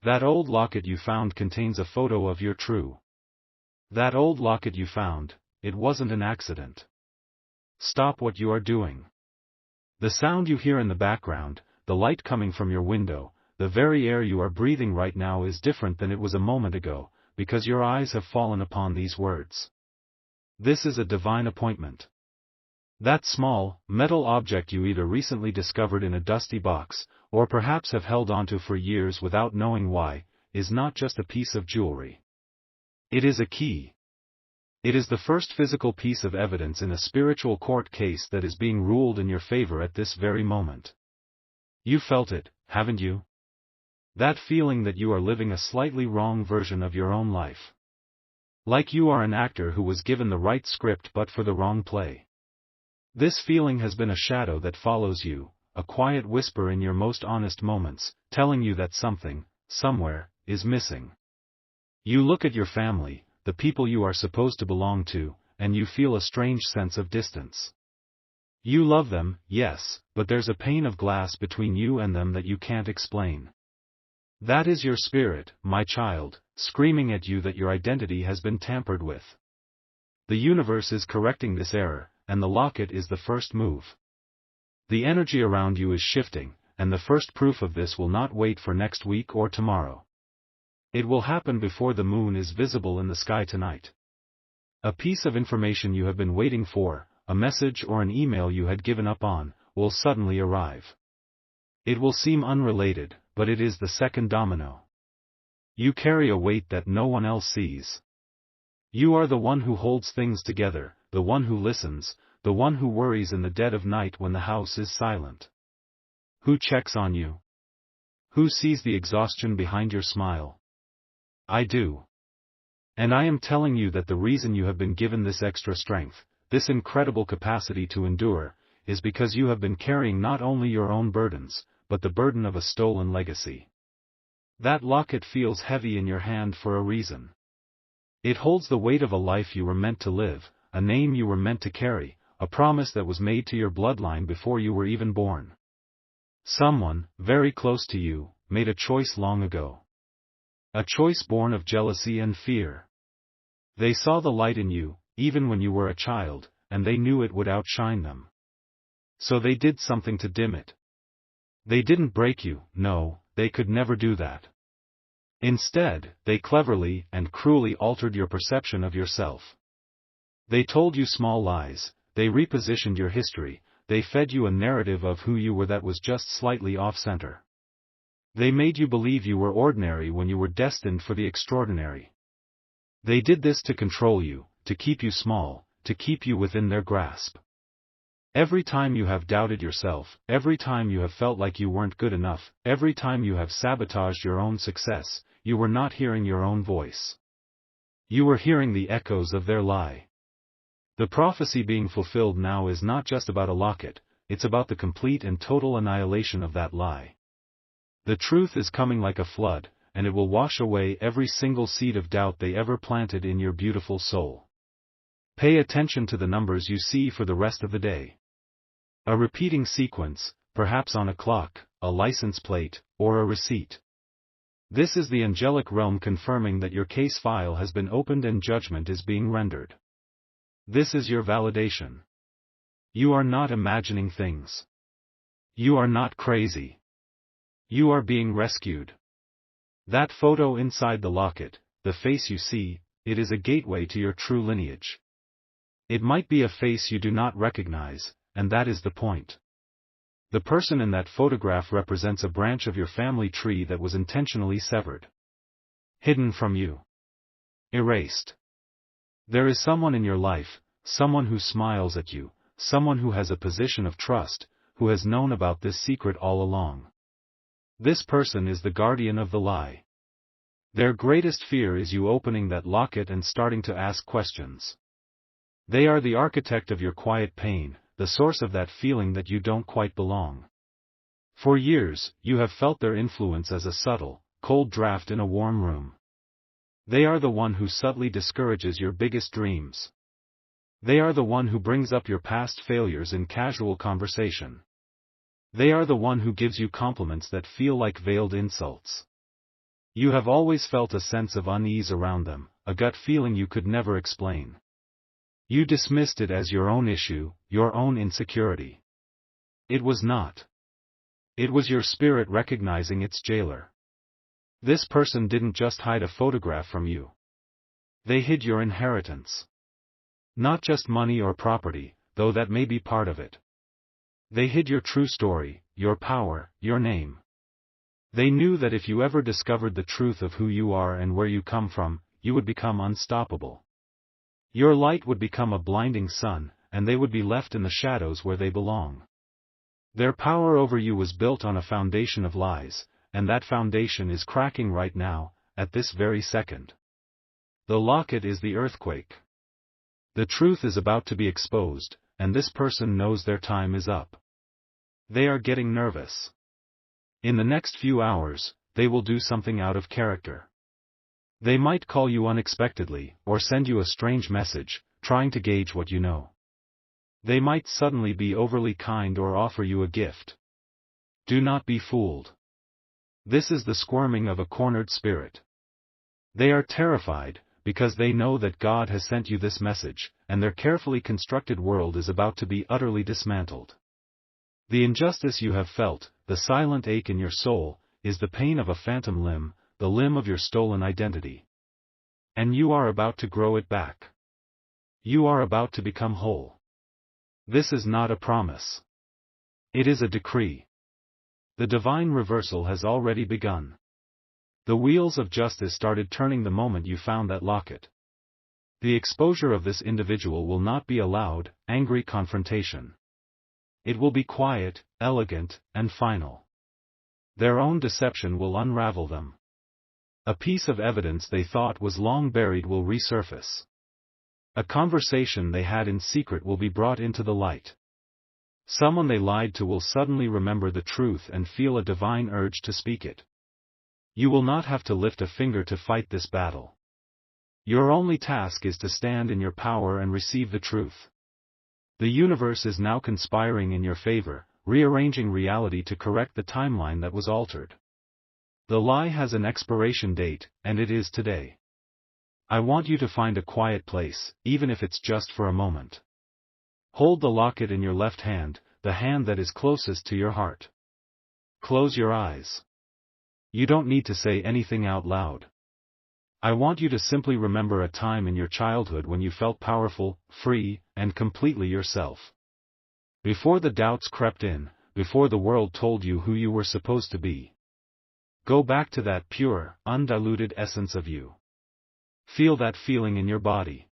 That old locket you found contains a photo of your true. That old locket you found, it wasn't an accident. Stop what you are doing. The sound you hear in the background, the light coming from your window, the very air you are breathing right now is different than it was a moment ago, because your eyes have fallen upon these words. This is a divine appointment. That small, metal object you either recently discovered in a dusty box, or perhaps have held onto for years without knowing why, is not just a piece of jewelry. It is a key. It is the first physical piece of evidence in a spiritual court case that is being ruled in your favor at this very moment. You felt it, haven't you? That feeling that you are living a slightly wrong version of your own life. Like you are an actor who was given the right script but for the wrong play. This feeling has been a shadow that follows you, a quiet whisper in your most honest moments, telling you that something, somewhere, is missing. You look at your family, the people you are supposed to belong to, and you feel a strange sense of distance. You love them, yes, but there's a pane of glass between you and them that you can't explain. That is your spirit, my child, screaming at you that your identity has been tampered with. The universe is correcting this error, and the locket is the first move. The energy around you is shifting, and the first proof of this will not wait for next week or tomorrow. It will happen before the moon is visible in the sky tonight. A piece of information you have been waiting for, a message or an email you had given up on, will suddenly arrive. It will seem unrelated, but it is the second domino. You carry a weight that no one else sees. You are the one who holds things together, the one who listens, the one who worries in the dead of night when the house is silent. Who checks on you? Who sees the exhaustion behind your smile? I do. And I am telling you that the reason you have been given this extra strength, this incredible capacity to endure, is because you have been carrying not only your own burdens, but the burden of a stolen legacy. That locket feels heavy in your hand for a reason. It holds the weight of a life you were meant to live, a name you were meant to carry, a promise that was made to your bloodline before you were even born. Someone, very close to you, made a choice long ago. A choice born of jealousy and fear. They saw the light in you, even when you were a child, and they knew it would outshine them. So they did something to dim it. They didn't break you, no, they could never do that. Instead, they cleverly and cruelly altered your perception of yourself. They told you small lies, they repositioned your history, they fed you a narrative of who you were that was just slightly off-center. They made you believe you were ordinary when you were destined for the extraordinary. They did this to control you, to keep you small, to keep you within their grasp. Every time you have doubted yourself, every time you have felt like you weren't good enough, every time you have sabotaged your own success, you were not hearing your own voice. You were hearing the echoes of their lie. The prophecy being fulfilled now is not just about a locket, it's about the complete and total annihilation of that lie. The truth is coming like a flood, and it will wash away every single seed of doubt they ever planted in your beautiful soul. Pay attention to the numbers you see for the rest of the day. A repeating sequence, perhaps on a clock, a license plate, or a receipt. This is the angelic realm confirming that your case file has been opened and judgment is being rendered. This is your validation. You are not imagining things. You are not crazy. You are being rescued. That photo inside the locket, the face you see, it is a gateway to your true lineage. It might be a face you do not recognize, and that is the point. The person in that photograph represents a branch of your family tree that was intentionally severed. Hidden from you. Erased. There is someone in your life, someone who smiles at you, someone who has a position of trust, who has known about this secret all along. This person is the guardian of the lie. Their greatest fear is you opening that locket and starting to ask questions. They are the architect of your quiet pain, the source of that feeling that you don't quite belong. For years, you have felt their influence as a subtle, cold draft in a warm room. They are the one who subtly discourages your biggest dreams. They are the one who brings up your past failures in casual conversation. They are the one who gives you compliments that feel like veiled insults. You have always felt a sense of unease around them, a gut feeling you could never explain. You dismissed it as your own issue, your own insecurity. It was not. It was your spirit recognizing its jailer. This person didn't just hide a photograph from you. They hid your inheritance. Not just money or property, though that may be part of it. They hid your true story, your power, your name. They knew that if you ever discovered the truth of who you are and where you come from, you would become unstoppable. Your light would become a blinding sun, and they would be left in the shadows where they belong. Their power over you was built on a foundation of lies, and that foundation is cracking right now, at this very second. The locket is the earthquake. The truth is about to be exposed, and this person knows their time is up. They are getting nervous. In the next few hours, they will do something out of character. They might call you unexpectedly, or send you a strange message, trying to gauge what you know. They might suddenly be overly kind or offer you a gift. Do not be fooled. This is the squirming of a cornered spirit. They are terrified, because they know that God has sent you this message, and their carefully constructed world is about to be utterly dismantled. The injustice you have felt, the silent ache in your soul, is the pain of a phantom limb, the limb of your stolen identity. And you are about to grow it back. You are about to become whole. This is not a promise. It is a decree. The divine reversal has already begun. The wheels of justice started turning the moment you found that locket. The exposure of this individual will not be a loud, angry confrontation. It will be quiet, elegant, and final. Their own deception will unravel them. A piece of evidence they thought was long buried will resurface. A conversation they had in secret will be brought into the light. Someone they lied to will suddenly remember the truth and feel a divine urge to speak it. You will not have to lift a finger to fight this battle. Your only task is to stand in your power and receive the truth. The universe is now conspiring in your favor, rearranging reality to correct the timeline that was altered. The lie has an expiration date, and it is today. I want you to find a quiet place, even if it's just for a moment. Hold the locket in your left hand, the hand that is closest to your heart. Close your eyes. You don't need to say anything out loud. I want you to simply remember a time in your childhood when you felt powerful, free, and completely yourself. Before the doubts crept in, before the world told you who you were supposed to be. Go back to that pure, undiluted essence of you. Feel that feeling in your body.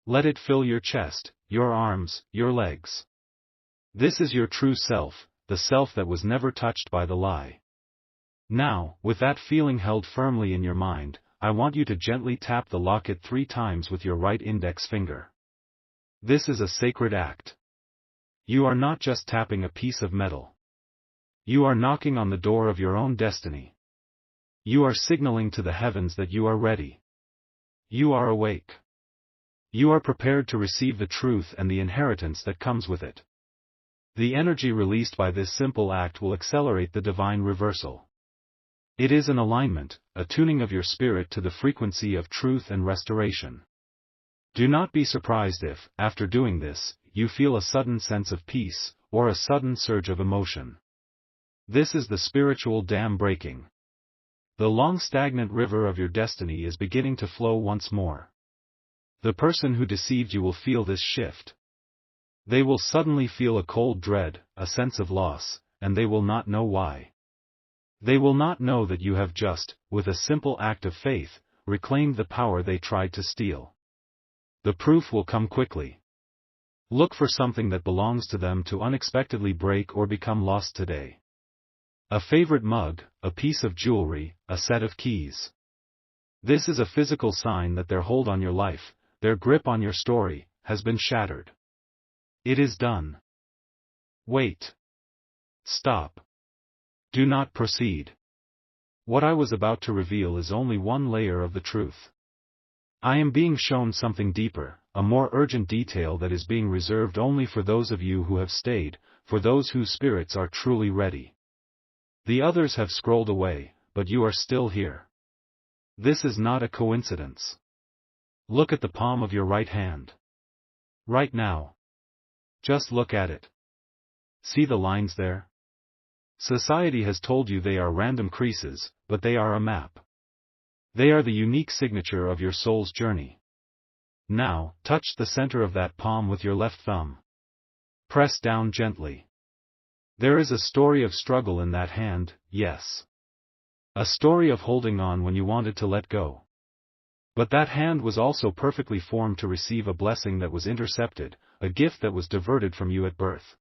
Let it fill your chest, your arms, your legs. This is your true self, the self that was never touched by the lie. Now, with that feeling held firmly in your mind, I want you to gently tap the locket 3 times with your right index finger. This is a sacred act. You are not just tapping a piece of metal. You are knocking on the door of your own destiny. You are signaling to the heavens that you are ready. You are awake. You are prepared to receive the truth and the inheritance that comes with it. The energy released by this simple act will accelerate the divine reversal. It is an alignment, a tuning of your spirit to the frequency of truth and restoration. Do not be surprised if, after doing this, you feel a sudden sense of peace, or a sudden surge of emotion. This is the spiritual dam breaking. The long stagnant river of your destiny is beginning to flow once more. The person who deceived you will feel this shift. They will suddenly feel a cold dread, a sense of loss, and they will not know why. They will not know that you have just, with a simple act of faith, reclaimed the power they tried to steal. The proof will come quickly. Look for something that belongs to them to unexpectedly break or become lost today. A favorite mug, a piece of jewelry, a set of keys. This is a physical sign that their hold on your life, their grip on your story, has been shattered. It is done. Wait. Stop. Do not proceed. What I was about to reveal is only one layer of the truth. I am being shown something deeper, a more urgent detail that is being reserved only for those of you who have stayed, for those whose spirits are truly ready. The others have scrolled away, but you are still here. This is not a coincidence. Look at the palm of your right hand. Right now. Just look at it. See the lines there? Society has told you they are random creases, but they are a map. They are the unique signature of your soul's journey. Now, touch the center of that palm with your left thumb. Press down gently. There is a story of struggle in that hand, yes. A story of holding on when you wanted to let go. But that hand was also perfectly formed to receive a blessing that was intercepted, a gift that was diverted from you at birth.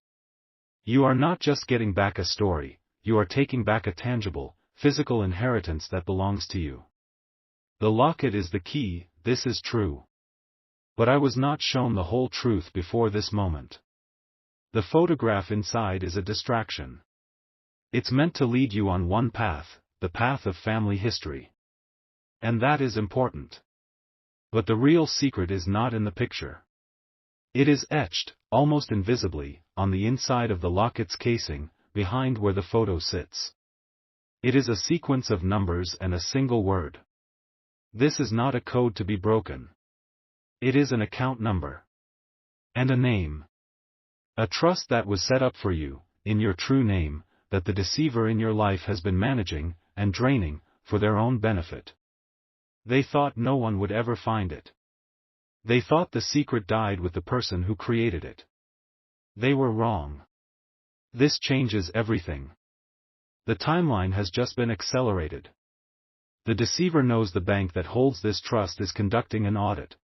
You are not just getting back a story, you are taking back a tangible, physical inheritance that belongs to you. The locket is the key, this is true. But I was not shown the whole truth before this moment. The photograph inside is a distraction. It's meant to lead you on one path, the path of family history. And that is important. But the real secret is not in the picture. It is etched, almost invisibly, on the inside of the locket's casing, behind where the photo sits. It is a sequence of numbers and a single word. This is not a code to be broken. It is an account number. And a name. A trust that was set up for you, in your true name, that the deceiver in your life has been managing, and draining, for their own benefit. They thought no one would ever find it. They thought the secret died with the person who created it. They were wrong. This changes everything. The timeline has just been accelerated. The deceiver knows the bank that holds this trust is conducting an audit.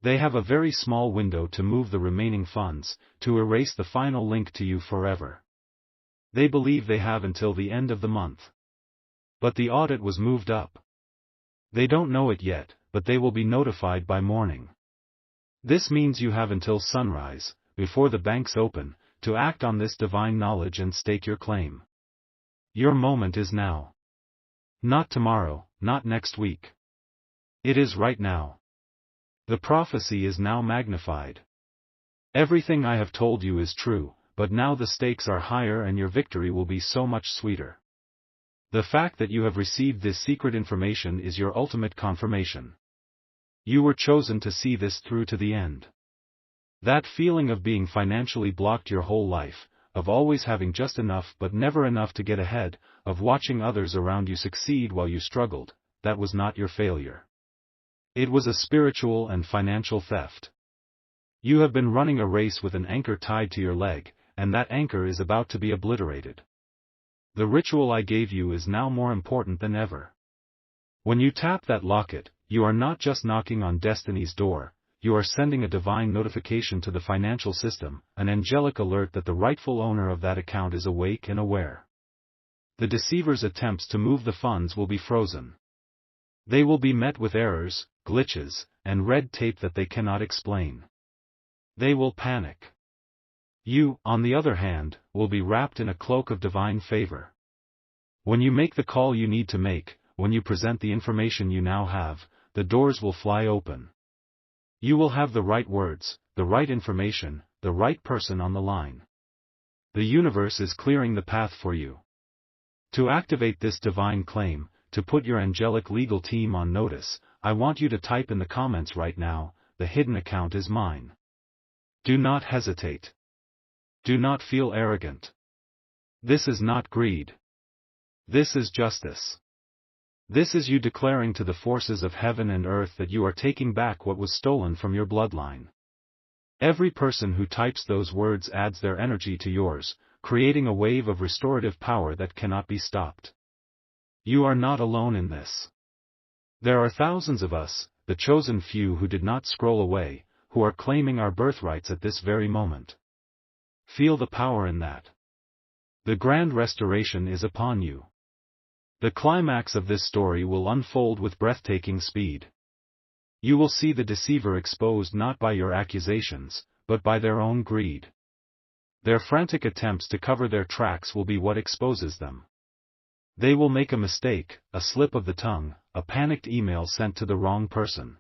They have a very small window to move the remaining funds, to erase the final link to you forever. They believe they have until the end of the month. But the audit was moved up. They don't know it yet, but they will be notified by morning. This means you have until sunrise, before the banks open, to act on this divine knowledge and stake your claim. Your moment is now. Not tomorrow, not next week. It is right now. The prophecy is now magnified. Everything I have told you is true, but now the stakes are higher and your victory will be so much sweeter. The fact that you have received this secret information is your ultimate confirmation. You were chosen to see this through to the end. That feeling of being financially blocked your whole life, of always having just enough but never enough to get ahead, of watching others around you succeed while you struggled, that was not your failure. It was a spiritual and financial theft. You have been running a race with an anchor tied to your leg, and that anchor is about to be obliterated. The ritual I gave you is now more important than ever. When you tap that locket, you are not just knocking on destiny's door, you are sending a divine notification to the financial system, an angelic alert that the rightful owner of that account is awake and aware. The deceiver's attempts to move the funds will be frozen. They will be met with errors, glitches, and red tape that they cannot explain. They will panic. You, on the other hand, will be wrapped in a cloak of divine favor. When you make the call you need to make, when you present the information you now have, the doors will fly open. You will have the right words, the right information, the right person on the line. The universe is clearing the path for you. To activate this divine claim, to put your angelic legal team on notice, I want you to type in the comments right now, the hidden account is mine. Do not hesitate. Do not feel arrogant. This is not greed. This is justice. This is you declaring to the forces of heaven and earth that you are taking back what was stolen from your bloodline. Every person who types those words adds their energy to yours, creating a wave of restorative power that cannot be stopped. You are not alone in this. There are thousands of us, the chosen few who did not scroll away, who are claiming our birthrights at this very moment. Feel the power in that. The grand restoration is upon you. The climax of this story will unfold with breathtaking speed. You will see the deceiver exposed not by your accusations, but by their own greed. Their frantic attempts to cover their tracks will be what exposes them. They will make a mistake, a slip of the tongue, a panicked email sent to the wrong person.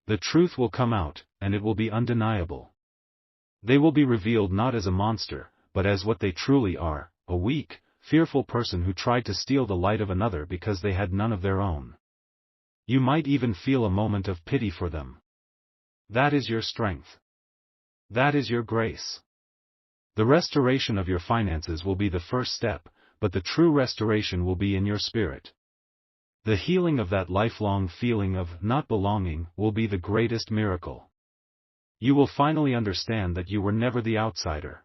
The truth will come out, and it will be undeniable. They will be revealed not as a monster, but as what they truly are, a weak, fearful person who tried to steal the light of another because they had none of their own. You might even feel a moment of pity for them. That is your strength. That is your grace. The restoration of your finances will be the first step, but the true restoration will be in your spirit. The healing of that lifelong feeling of not belonging will be the greatest miracle. You will finally understand that you were never the outsider.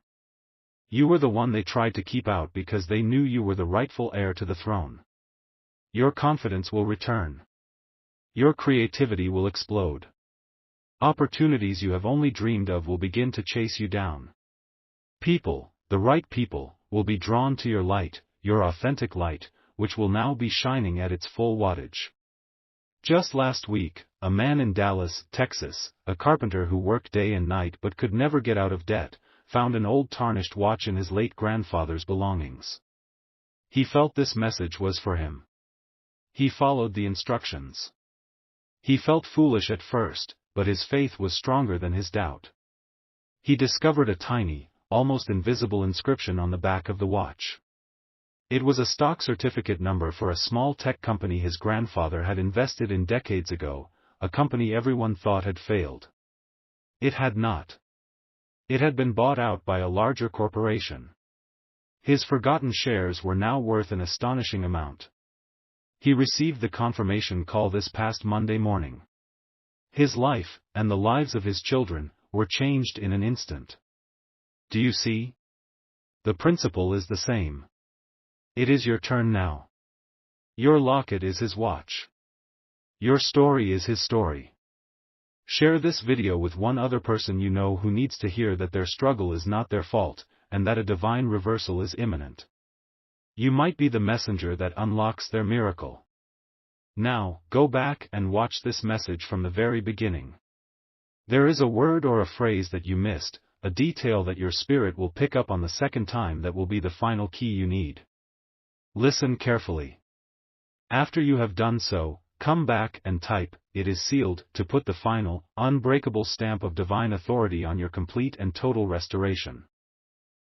You were the one they tried to keep out because they knew you were the rightful heir to the throne. Your confidence will return. Your creativity will explode. Opportunities you have only dreamed of will begin to chase you down. People, the right people, will be drawn to your light, your authentic light, which will now be shining at its full wattage. Just last week, a man in Dallas, Texas, a carpenter who worked day and night but could never get out of debt, found an old tarnished watch in his late grandfather's belongings. He felt this message was for him. He followed the instructions. He felt foolish at first, but his faith was stronger than his doubt. He discovered a tiny, almost invisible inscription on the back of the watch. It was a stock certificate number for a small tech company his grandfather had invested in decades ago, a company everyone thought had failed. It had not. It had been bought out by a larger corporation. His forgotten shares were now worth an astonishing amount. He received the confirmation call this past Monday morning. His life, and the lives of his children, were changed in an instant. Do you see? The principle is the same. It is your turn now. Your locket is his watch. Your story is his story. Share this video with one other person you know who needs to hear that their struggle is not their fault, and that a divine reversal is imminent. You might be the messenger that unlocks their miracle. Now, go back and watch this message from the very beginning. There is a word or a phrase that you missed, a detail that your spirit will pick up on the second time that will be the final key you need. Listen carefully. After you have done so, come back and type, "It is sealed," to put the final, unbreakable stamp of divine authority on your complete and total restoration.